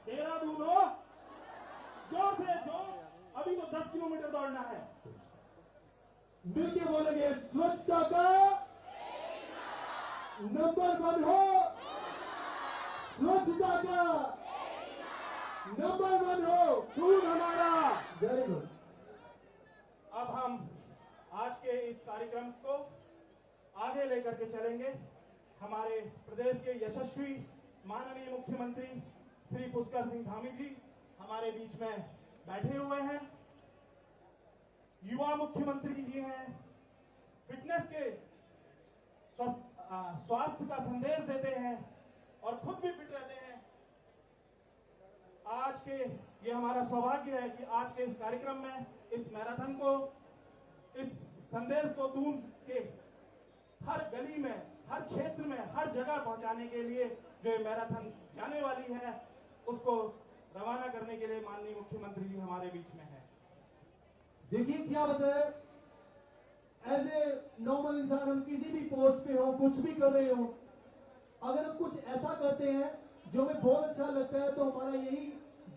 देहरादून हो, जोर से जोर, अभी तो 10 किलोमीटर दौड़ना है। मिलके बोलेंगे स्वच्छता का नंबर 1 हो, स्वच्छता का नंबर 1 हो, दूध हमारा। Very good. अब हम आज के इस कार्यक्रम को आगे लेकर के चलेंगे। हमारे प्रदेश के यशस्वी माननीय मुख्यमंत्री श्री पुष्कर सिंह धामी जी हमारे बीच में बैठे हुए हैं। युवा मुख्यमंत्री जी हैं, फिटनेस के स्वास्थ्य का संदेश देते हैं और खुद भी फिट रहते हैं। आज के ये हमारा सौभाग्य है कि आज के इस कार्यक्रम में इस मैराथन को, इस संदेश को दून के हर गली में, हर क्षेत्र में, हर जगह पहुंचाने के लिए जो ये मैराथन जाने वाली है, उसको रवाना करने के लिए माननीय मुख्यमंत्री जी हमारे बीच में है। देखिए क्या होता है, एज ए नॉर्मल इंसान हम किसी भी पोस्ट पे हो, कुछ भी कर रहे हो, अगर हम कुछ ऐसा करते हैं जो हमें बहुत अच्छा लगता है तो हमारा यही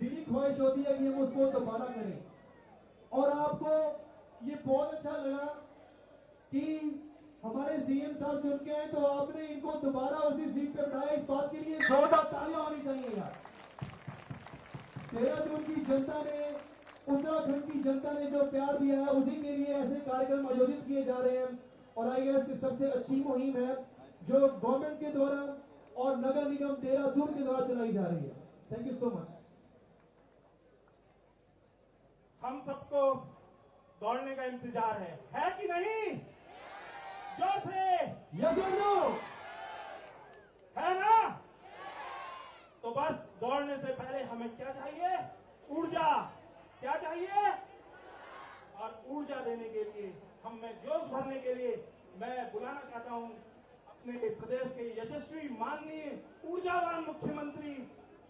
दिली ख्वाहिश होती है कि हम उसको दोबारा करें। और आपको ये बहुत अच्छा लगा कि हमारे सीएम साहब चुन के हैं, तो आपने इनको दोबारा उसी सीट पे बिठाया। इस बात के लिए जोरदार तालियां होनी चाहिए यार। देहरादून की जनता ने, उत्तराखंड की जनता ने जो प्यार दिया है, उसी के लिए ऐसे कार्यक्रम आयोजित किए जा रहे हैं। और आई गेस सबसे अच्छी मुहिम है जो गवर्नमेंट के द्वारा और नगर निगम देहरादून के द्वारा चलाई जा रही है। Thank you so much. हम सबको दौड़ने का इंतजार है कि नहीं? जोर से यस और नो? है ना? तो बस दौड़ने से पहले हमें क्या चाहिए? ऊर्जा। क्या चाहिए? और ऊर्जा देने के लिए, हमें जोश भरने के लिए मैं बुलाना चाहता हूं अपने प्रदेश के यशस्वी माननीय ऊर्जावान मुख्यमंत्री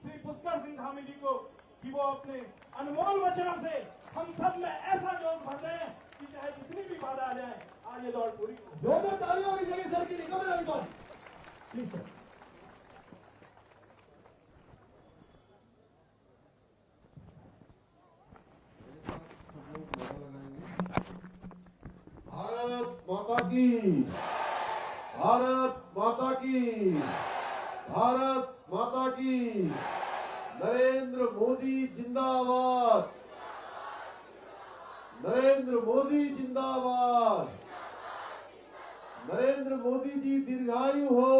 श्री पुष्कर सिंह धामी जी को, कि वो अपने अनमोल वचनों से हम सब में ऐसा जोश भर दें कि चाहे जितनी भी बाधा आ जाए, आज ये दौड़ पूरी हो। जोरदार तालियों की जगह सर की रिकमेंड प्लीज सर। भारत माता की, भारत माता की, भारत माता की। नरेंद्र मोदी जिंदाबाद, नरेंद्र मोदी जिंदाबाद, नरेंद्र मोदी जी दीर्घायु हो,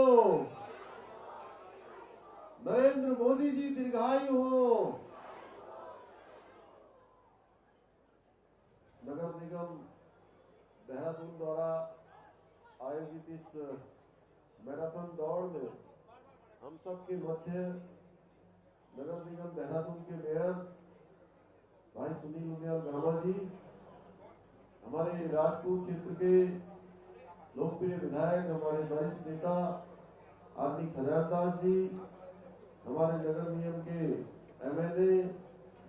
नरेंद्र मोदी जी दीर्घायु हो। नगर निगम देहरादून द्वारा आयोजित इस मैराथन दौड़ में हम सब के मध्य नगर निगम देहरादून के मेयर भाई सुनील उनियाल गामा जी, हमारे राजपूत क्षेत्र के लोकप्रिय विधायक, हमारे वरिष्ठ नेता आदरणीय खजानदास जी, हमारे नगर निगम के एमएलए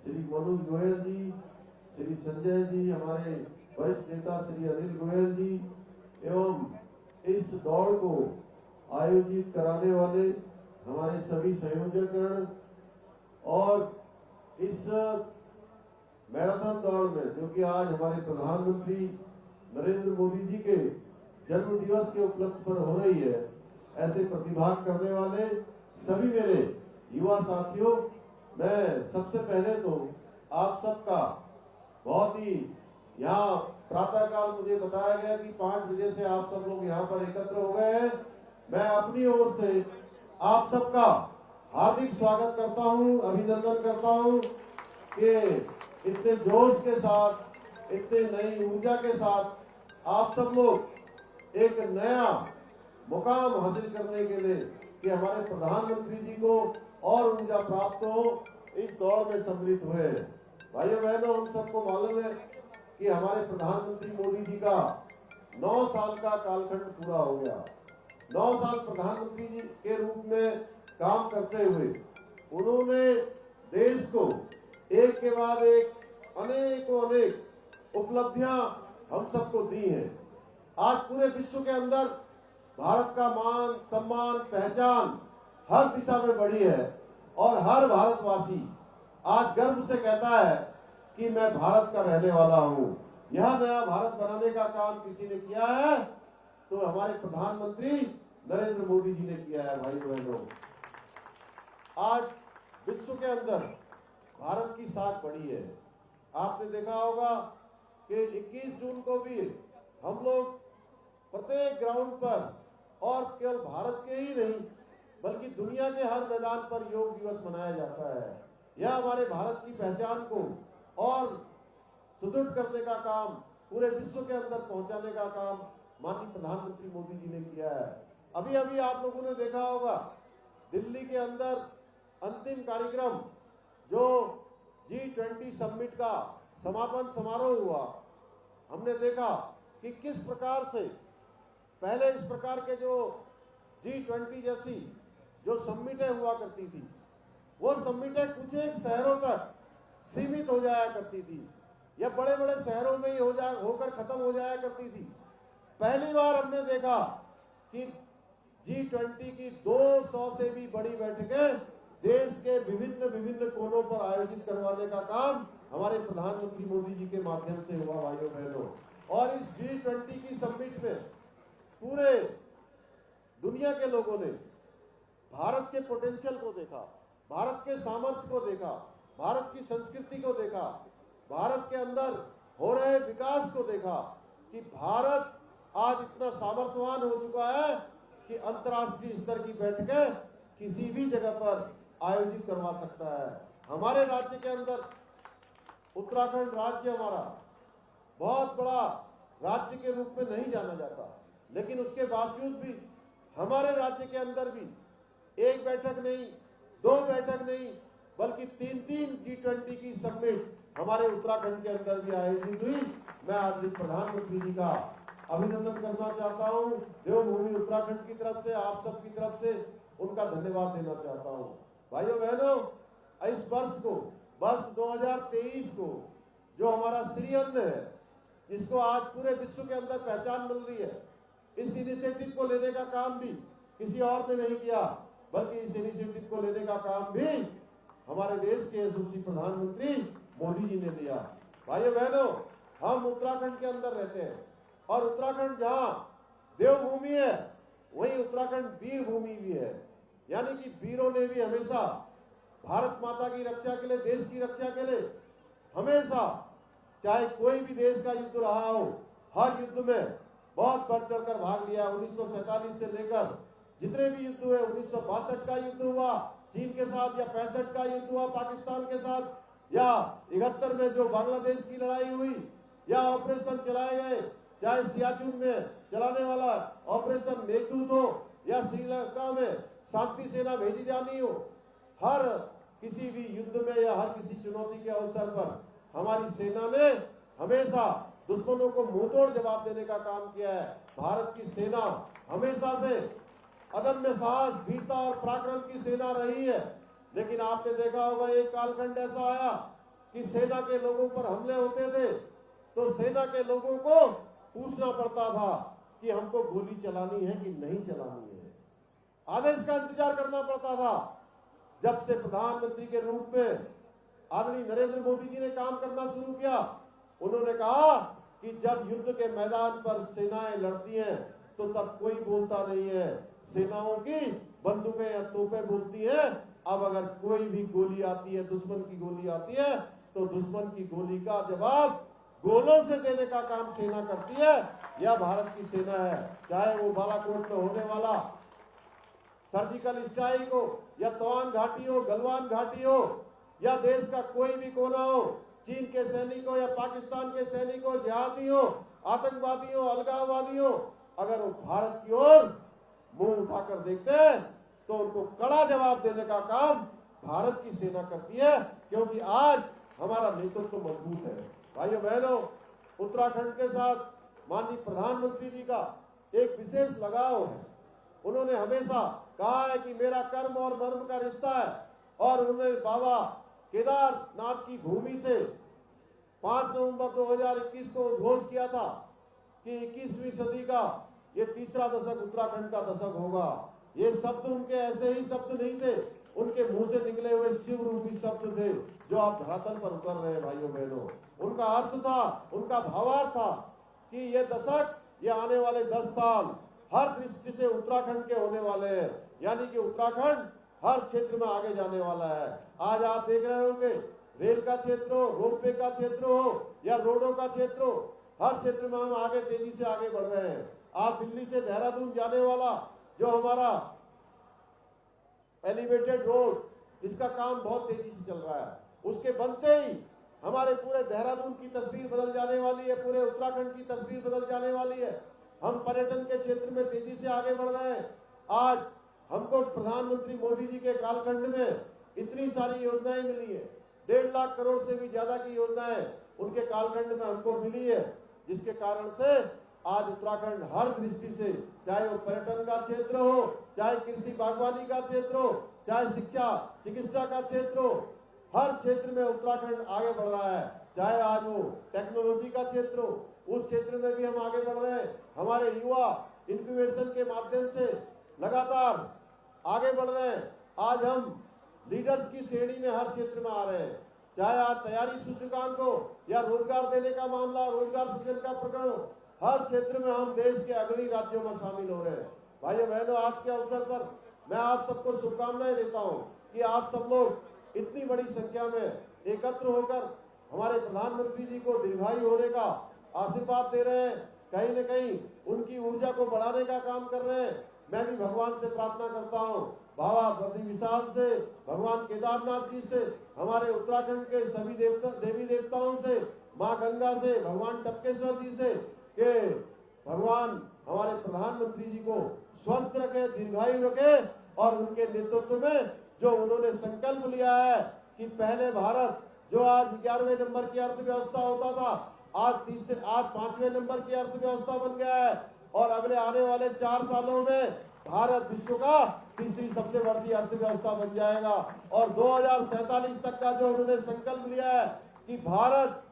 श्री मनोज गोयल जी, श्री संजय जी, हमारे वरिष्ठ नेता श्री अनिल गोयल जी, एवं इस दौड़ को आयोजित कराने वाले हमारे सभी संयोजकगण, और इस मैराथन दौड़ में जो कि आज हमारे प्रधानमंत्री नरेंद्र मोदी जी के जन्म दिवस के उपलक्ष्य पर हो रही है, ऐसे प्रतिभाग करने वाले सभी मेरे युवा साथियों, मैं सबसे पहले तो आप सबका बहुत ही, यहाँ प्रातःकाल मुझे बताया गया कि 5 बजे से आप सब लोग यहाँ पर एकत्र हो गए हैं। मैं अपनी ओर से आप सबका हार्दिक स्वागत करता हूँ, अभिनंदन करता हूँ कि इतने जोश के साथ, इतने नई ऊर्जा के साथ आप सब लोग एक नया मुकाम हासिल करने के लिए कि हमारे प्रधानमंत्री जी को और ऊर्जा प्राप्त हो, इस दौड़ में सम्मिलित हुए हैं। भाइयों बहनों, हम सबको मालूम है कि हमारे प्रधानमंत्री मोदी जी का 9 साल का कालखंड पूरा हो गया। 9 साल प्रधानमंत्री जी के रूप में काम करते हुए उन्होंने देश को एक के बाद एक अनेक उपलब्धियां हम सबको दी हैं। आज पूरे विश्व के अंदर भारत का मान, सम्मान, पहचान हर दिशा में बढ़ी है और हर भारतवासी आज गर्व से कहता है कि मैं भारत का रहने वाला हूं। यह नया भारत बनाने का काम किसी ने किया है तो हमारे प्रधानमंत्री नरेंद्र मोदी जी ने किया है। भाइयों बहनों, आज विश्व के अंदर भारत की साख बढ़ी है। आपने देखा होगा कि 21 जून को भी हम लोग प्रत्येक ग्राउंड पर और केवल भारत के ही नहीं बल्कि दुनिया के हर मैदान पर योग दिवस मनाया जाता है। यह हमारे भारत की पहचान को और सुदृढ़ करने का काम, पूरे विश्व के अंदर पहुंचाने का काम माननीय प्रधानमंत्री मोदी जी ने किया है। अभी अभी आप लोगों ने देखा होगा दिल्ली के अंदर अंतिम कार्यक्रम जो G20 समिट का समापन समारोह हुआ। हमने देखा कि किस प्रकार से पहले इस प्रकार के जो G20 जैसी जो समिटें हुआ करती थी, वो समिटें कुछ एक शहरों तक सीमित हो जाया करती थी या बड़े बड़े शहरों में ही होकर खत्म हो जाया करती थी। पहली बार हमने देखा कि G20 की 200 से भी बड़ी बैठकें देश के विभिन्न कोनों पर आयोजित करवाने का काम हमारे प्रधानमंत्री मोदी जी के माध्यम से हुआ। भाइयों बहनों, और इस G20 की समिट में पूरे दुनिया के लोगों ने भारत के पोटेंशियल को देखा, भारत के सामर्थ्य को देखा, भारत की संस्कृति को देखा, भारत के अंदर हो रहे विकास को देखा कि भारत आज इतना सामर्थ्यवान हो चुका है कि अंतर्राष्ट्रीय स्तर की बैठकें किसी भी जगह पर आयोजित करवा सकता है। हमारे राज्य के अंदर उत्तराखंड राज्य हमारा बहुत बड़ा राज्य के रूप में नहीं जाना जाता, लेकिन उसके बावजूद भी हमारे राज्य के अंदर भी एक बैठक नहीं, दो बैठक नहीं, बल्कि 3-3 G20 की समिट हमारे उत्तराखंड के अंदर भी आयोजित हुई। मैं आज प्रधानमंत्री जी का अभिनंदन करना चाहता हूं, देवभूमि उत्तराखंड की तरफ से, आप सब की तरफ से उनका धन्यवाद देना चाहता हूं। भाइयों बहनों, इस वर्ष 2023 को जो हमारा श्री अन्न है, जिसको आज पूरे विश्व के अंदर पहचान मिल रही है, इस इनिशिएटिव को लेने का काम भी किसी और ने नहीं किया, बल्कि इस इनिशिएटिव को लेने का काम भी हमारे देश के यशस्वी प्रधानमंत्री मोदी जी ने लिया। भाइयों बहनों, हम उत्तराखंड के अंदर रहते हैं और उत्तराखंड जहां देवभूमि है वहीं उत्तराखंड वीर भूमि भी है। यानी कि वीरों ने भी हमेशा भारत माता की रक्षा के लिए, देश की रक्षा के लिए हमेशा, चाहे कोई भी देश का युद्ध रहा हो, हर युद्ध में बहुत बढ़ चढ़कर भाग लिया। 1947 से लेकर जितने भी युद्ध हुए, 1962 का युद्ध हुआ चीन के साथ, या 65 का युद्ध हुआ पाकिस्तान के साथ, या 71 में जो बांग्लादेश की लड़ाई हुई, या ऑपरेशन चलाए गए, चाहे सियाचिन में चलाने वाला ऑपरेशन मेघदूत हो या श्रीलंका में शांति सेना भेजी जानी हो, हर किसी भी युद्ध में या हर किसी चुनौती के अवसर पर हमारी सेना ने हमेशा दुश्मनों को मुंहतोड़ जवाब देने का काम किया है। भारत की सेना हमेशा से अदम्य साहस, वीरता और पराक्रम की सेना रही है। लेकिन आपने देखा होगा एक कालखंड ऐसा आया कि सेना के लोगों पर हमले होते थे तो सेना के लोगों को पूछना पड़ता था कि हमको गोली चलानी है कि नहीं चलानी है। आदेश का इंतजार करना पड़ता था। जब से प्रधानमंत्री के रूप में आदरणीय नरेंद्र मोदी जी ने काम करना शुरू किया, उन्होंने कहा कि जब युद्ध के मैदान पर सेनाएं लड़ती हैं तो तब कोई बोलता नहीं है, सेनाओं की बंदूकें या तोपें बोलती हैं। अब अगर कोई भी गोली आती है, दुश्मन की गोली आती है, तो दुश्मन की गोली का जवाब गोलों से देने का काम सेना करती है। यह भारत की सेना है। चाहे वो बालाकोट में होने वाला सर्जिकल स्ट्राइक हो, या तवांग घाटी हो, गलवान घाटी हो, या देश का कोई भी कोना हो, चीन के सैनिक हो या पाकिस्तान के सैनिक हो, जिहादी हो, आतंकवादी हो, अलगाववादी हो, अगर वो भारत की ओर मुंह उठाकर देखते हैं तो उनको कड़ा जवाब देने का काम भारत की सेना करती है, क्योंकि आज हमारा नेतृत्व मजबूत है। भाइयों बहनों, उत्तराखंड के साथ माननीय प्रधानमंत्री जी का एक विशेष लगाव है। उन्होंने हमेशा कहा है कि मेरा कर्म और मर्म का रिश्ता है, और उन्होंने बाबा केदारनाथ की भूमि से 5 नवंबर 2021 को उद्घोष किया था कि 21वीं सदी का ये तीसरा दशक उत्तराखंड का दशक होगा। ये शब्द उनके ऐसे ही शब्द नहीं थे, उनके मुंह से निकले हुए शिव रूपी शब्द थे जो आप धरातल पर उतर रहे हैं भाइयों बहनों। उनका अर्थ था, उनका भावार्थ था कि ये दशक, ये आने वाले 10 साल हर दृष्टि से उत्तराखंड के होने वाले हैं, यानी कि उत्तराखंड हर क्षेत्र में आगे जाने वाला है। आज आप देख रहे होंगे, रेल का क्षेत्र हो, रोपवे का क्षेत्र हो या रोडों का क्षेत्र हो, हर क्षेत्र में हम आगे तेजी से आगे बढ़ रहे हैं। आप दिल्ली से देहरादून जाने वाला जो हमारा एलिवेटेड रोड, इसका काम बहुत तेजी से चल रहा है। उसके बनते ही हमारे पूरे देहरादून की तस्वीर बदल जाने वाली है, पूरे उत्तराखंड की तस्वीर बदल जाने वाली है। हम पर्यटन के क्षेत्र में तेजी से आगे बढ़ रहे हैं। आज हमको प्रधानमंत्री मोदी जी के कालखंड में इतनी सारी योजनाएं मिली है, 1.5 लाख करोड़ से भी ज्यादा की योजनाएं उनके कालखंड में हमको मिली है, जिसके कारण से आज उत्तराखंड हर दृष्टि से, चाहे वो पर्यटन का क्षेत्र हो, चाहे कृषि बागवानी का क्षेत्र हो, चाहे शिक्षा चिकित्सा का क्षेत्र हो, हर क्षेत्र में उत्तराखंड आगे बढ़ रहा है। चाहे आज वो टेक्नोलॉजी का क्षेत्र हो, उस क्षेत्र में भी हम आगे बढ़ रहे हैं। हमारे युवा इंक्यूबेशन के माध्यम से लगातार आगे बढ़ रहे हैं। आज हम लीडर्स की श्रेणी में हर क्षेत्र में आ रहे हैं। चाहे आज तैयारी सूचकांक हो या रोजगार देने का मामला, रोजगार सृजन का प्रकरण हो, हर क्षेत्र में हम देश के अग्रणी राज्यों में शामिल हो रहे हैं। भाइयों बहनों, आज के अवसर पर मैं आप सबको शुभकामनाएं देता हूं कि आप सब लोग इतनी बड़ी संख्या में एकत्र होकर हमारे प्रधानमंत्री जी को दीर्घायु होने का आशीर्वाद दे रहे हैं। कहीं न कहीं उनकी ऊर्जा को बढ़ाने का काम कर रहे हैं। मैं भी भगवान से प्रार्थना करता हूँ, बाबा बद्री विशाल से, भगवान केदारनाथ जी से, हमारे उत्तराखंड के सभी देवी देवताओं से, माँ गंगा से, भगवान टपकेश्वर जी से, कि भगवान हमारे प्रधानमंत्री जी को स्वस्थ रखे, दीर्घायु रखे और उनके नेतृत्व में जो उन्होंने संकल्प लिया है कि पहले भारत जो आज 11वें नंबर की अर्थव्यवस्था होता था, आज 5वें नंबर की अर्थव्यवस्था बन गया है और अगले आने वाले 4 सालों में भारत विश्व का तीसरी सबसे बड़ी अर्थव्यवस्था बन जाएगा। और 2047 तक का जो उन्होंने संकल्प लिया है कि भारत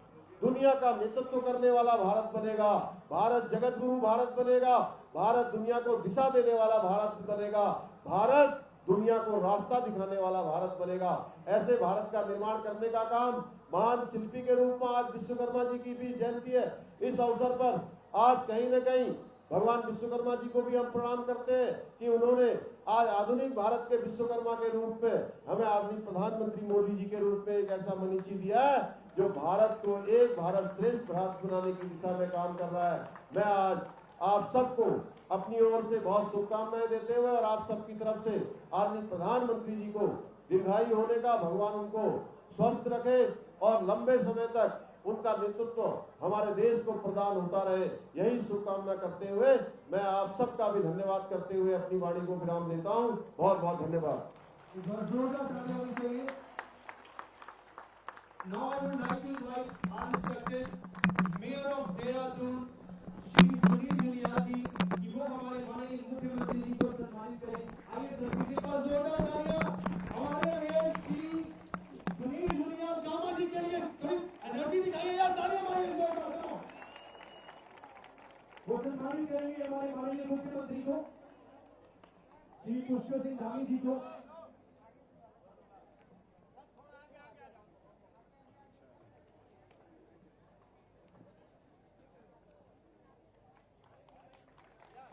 दुनिया का नेतृत्व करने वाला भारत बनेगा, भारत जगत गुरु भारत बनेगा, भारत दुनिया को दिशा देने वाला भारत बनेगा, भारत दुनिया को रास्ता दिखाने वाला भारत बनेगा। ऐसे भारत का निर्माण करने का काम महान शिल्पी के रूप में आज विश्वकर्मा जी की भी जयंती है। इस अवसर पर आज कहीं न कहीं भगवान विश्वकर्मा जी को भी हम प्रणाम करते हैं कि उन्होंने आज आधुनिक भारत के विश्वकर्मा के रूप में हमें आधुनिक प्रधानमंत्री मोदी जी के रूप में एक ऐसा मनीषी दिया है जो भारत को एक भारत श्रेष्ठ भारत बनाने की दिशा में काम कर रहा है। मैं आज आप सबको अपनी ओर से बहुत शुभकामनाएं देते हुए और आप सबकी तरफ से आदरणीय प्रधानमंत्री जी को दीर्घायु होने का, भगवान उनको स्वस्थ रखे और लंबे समय तक उनका नेतृत्व हमारे देश को प्रदान होता रहे, यही शुभकामना करते हुए मैं आप सबका भी धन्यवाद करते हुए अपनी वाणी को विराम देता हूं। बहुत बहुत धन्यवाद। Now I would like to invite our respected Mayor of Dehradun, Shri Sunil Juniyal जी, कि वो हमारे माननीय मुख्यमंत्री जी को सम्मानित करें। आइए सर, किसी पर जोरदार तालियां हमारे मेयर श्री सुनील जुनियाल गामा जी के लिए। थोड़ी एनर्जी दिखाइए यार, तालियां मारिए जोरदार। वो सम्मानित करेंगे हमारे माननीय मुख्यमंत्री को, श्री पुष्कर सिंह धामी जी को।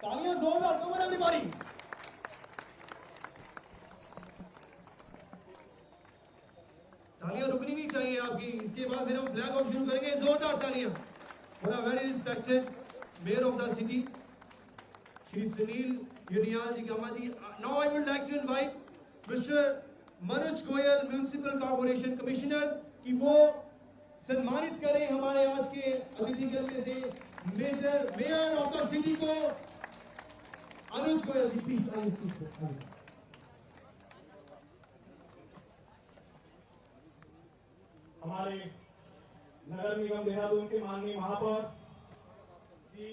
तालियां जोरदार, कम ऑन एवरीबॉडी। तालियां रुकनी नहीं चाहिए आपकी। इसके बाद फिर हम फ्लैग ऑफ शुरू करेंगे। जोरदार तालियां for a very respected mayor of the city Shri Sunil Juniyal ji गामा जी। Now I would like to invite mister Manoj Goyal, municipal corporation commissioner, कि वो सम्मानित करें हमारे आज के अतिथिगण में से मेयर ऑफ द सिटी को अनुज गोयल जी। प्लीज आइए सीट पर। हमारे नगर निगम देहरादून के माननीय महापौर जी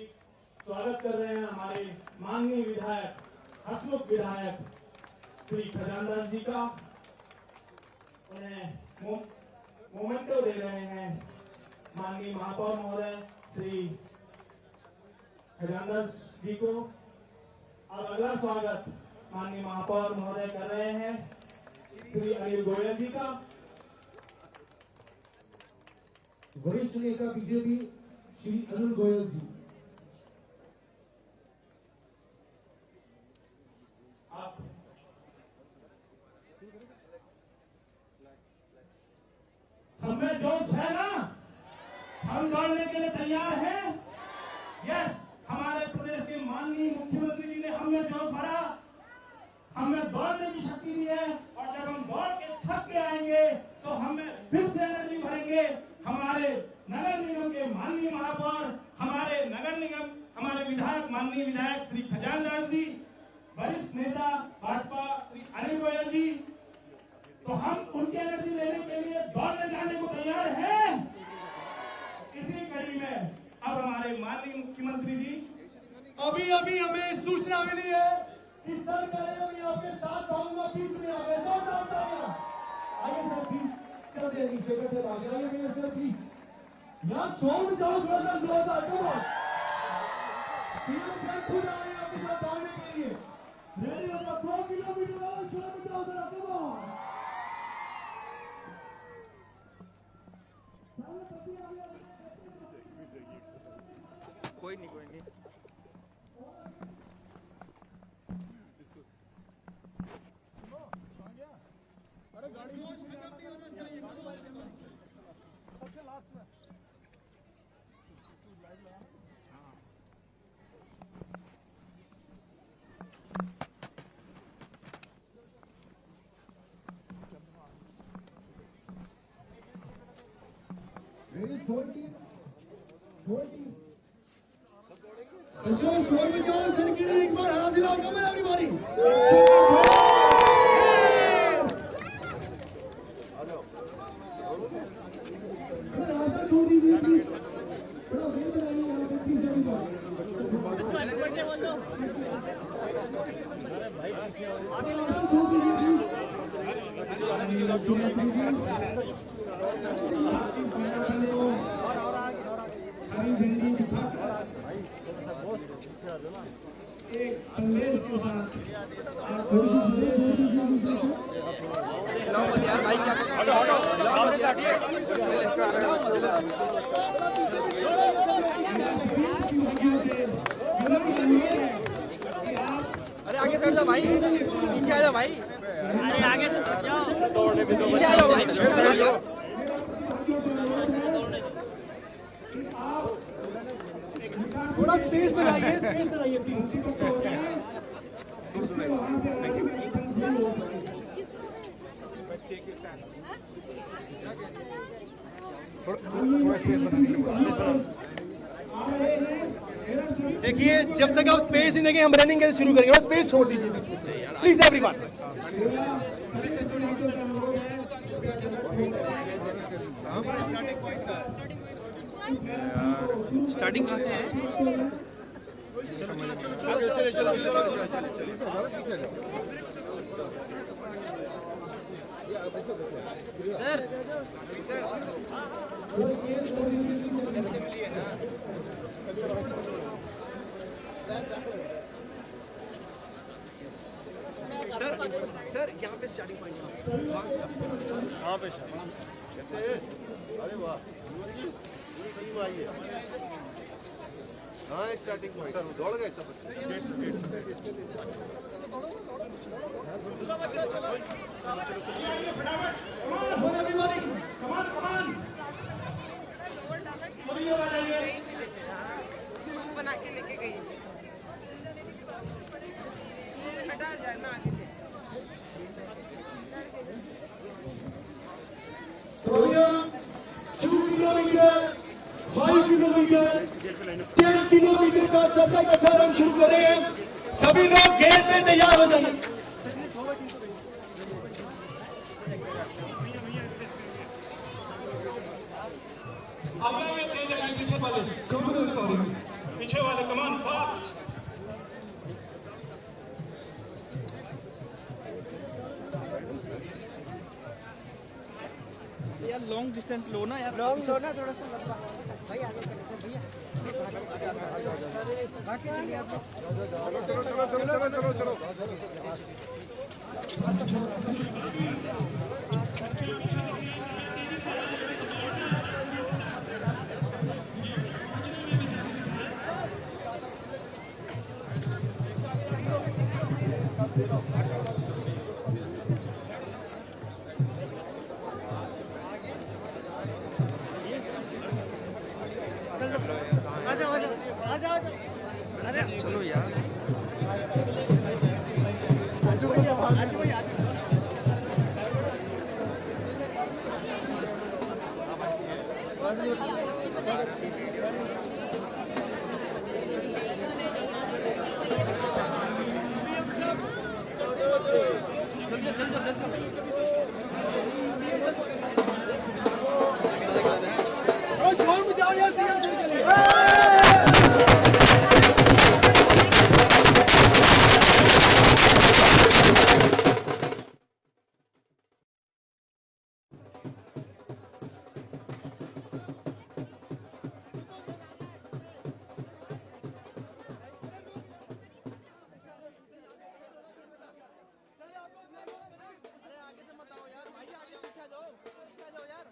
स्वागत कर रहे हैं हमारे माननीय विधायक, हसमुख विधायक श्री खजानदास जी का। उन्हें मोमेंटो दे रहे हैं माननीय महापौर महोदय श्री खजानदास जी को। अब अगला स्वागत माननीय महापौर महोदय कर रहे हैं श्री अनिल गोयल जी का, वरिष्ठ नेता बीजेपी श्री अनिल गोयल जी। आप हमें जोश है ना, हम दौड़ने के लिए तैयार हैं। यस, हमारे प्रदेश के माननीय मुख्यमंत्री जी ने हमें जोश भरा, हमें दौड़ने की शक्ति दी है, और जब हम दौड़ के थक के आएंगे तो हमें फिर से एनर्जी भरेंगे। हमारे नगर निगम के माननीय महापौर, हमारे नगर निगम, हमारे विधायक, माननीय विधायक श्री खजानदास जी, वरिष्ठ नेता भाजपा श्री अनिल गोयल जी, तो हम उनकी एनर्जी लेने के लिए दौड़ने जाने को तैयार हैं। इसी कड़ी में अब हमारे माननीय मुख्यमंत्री जी, अभी अभी हमें सूचना मिली है कि सर करेगा मैं आपके साथ आऊंगा 20 में आगे तो आइए सर प्लीज चल दे नीचे बैठे आ जाइए मेरे सर प्लीज यार शो में जाओ थोड़ा सा कम ऑन तीनों फ्रेंड खुद आ रहे हैं आपके साथ दौड़ने के लिए रेडी होगा 2 किलोमीटर वाला शो में जाओ जरा कम ऑन कोई नहीं रेडी 20 शोर में जाओ सर के लिए एक बार हाथ हिलाओ कमर अपनी बारी रास्ता छोड़ दीजिए प्लीज थोड़ा वेल बनाइए यहाँ पे प्लीज जल्दी रास्ता छोड़ दीजिए हरी झंडी दिखाकर एक संदेश के साथ अरे आगे सर जाओ भाई, पीछे आ जाओ भाई, अरे आगे से हट जाओ, दौड़ने में पीछे आ जाओ भाई, थोड़ा स्पेस बनाइए प्लीज थोड़ा स्पेस देखिए जब तक आप स्पेस नहीं देंगे हम रनिंग कैसे शुरू करेंगे बस स्पेस छोड़ दीजिए प्लीज एवरीवन स्टार्टिंग कहाँ से है? सर यहाँ पे स्टार्टिंग पॉइंट कहाँ पे? कैसे है? अरे वाह टीम आई है। हाँ स्टार्टिंग पॉइंट सर दौड़ गए सब बना के लेके गई हटा जाए ना आगे से किलोमीटर 5 किलोमीटर 10 किलोमीटर का सफर का रन शुरू करें सभी लोग गेट पे तैयार हो जाइए पीछे वाले कमान फास्ट। यार लॉन्ग डिस्टेंस लो ना यार, लॉन्ग लो ना थोड़ा सा लंबा भाई आगे चलो भैया बाकी चलिए आप चलो चलो चलो चलो चलो चलो चलो यार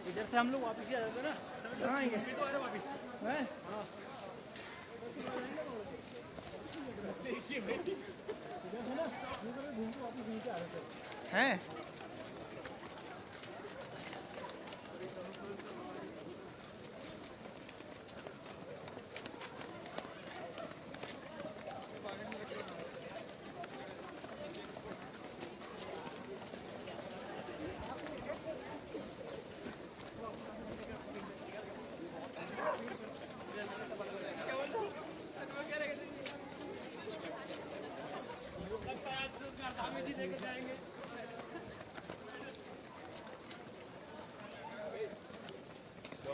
इधर से हम लोग वापस ही आ जाते ना। कहाँ आएंगे? वापस हैं? हैं?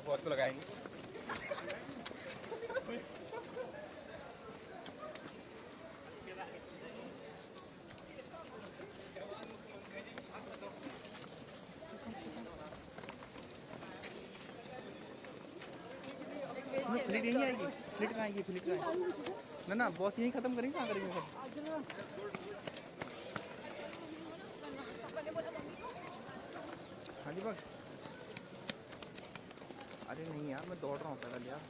बॉस को लगाएंगे। फ्लिट यहीं आएगी, फ्लिट कहाँ आएगी, फ्लिट कहाँ आएगी ना ना बॉस यहीं खत्म करेंगे, कहाँ करेंगे हाँ जी बस। अरे नहीं यार, मैं दौड़ रहा हूँ पैदल यार।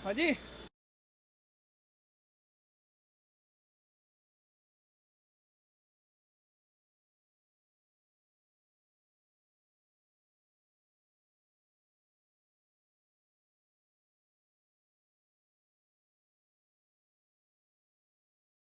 हाँ जी।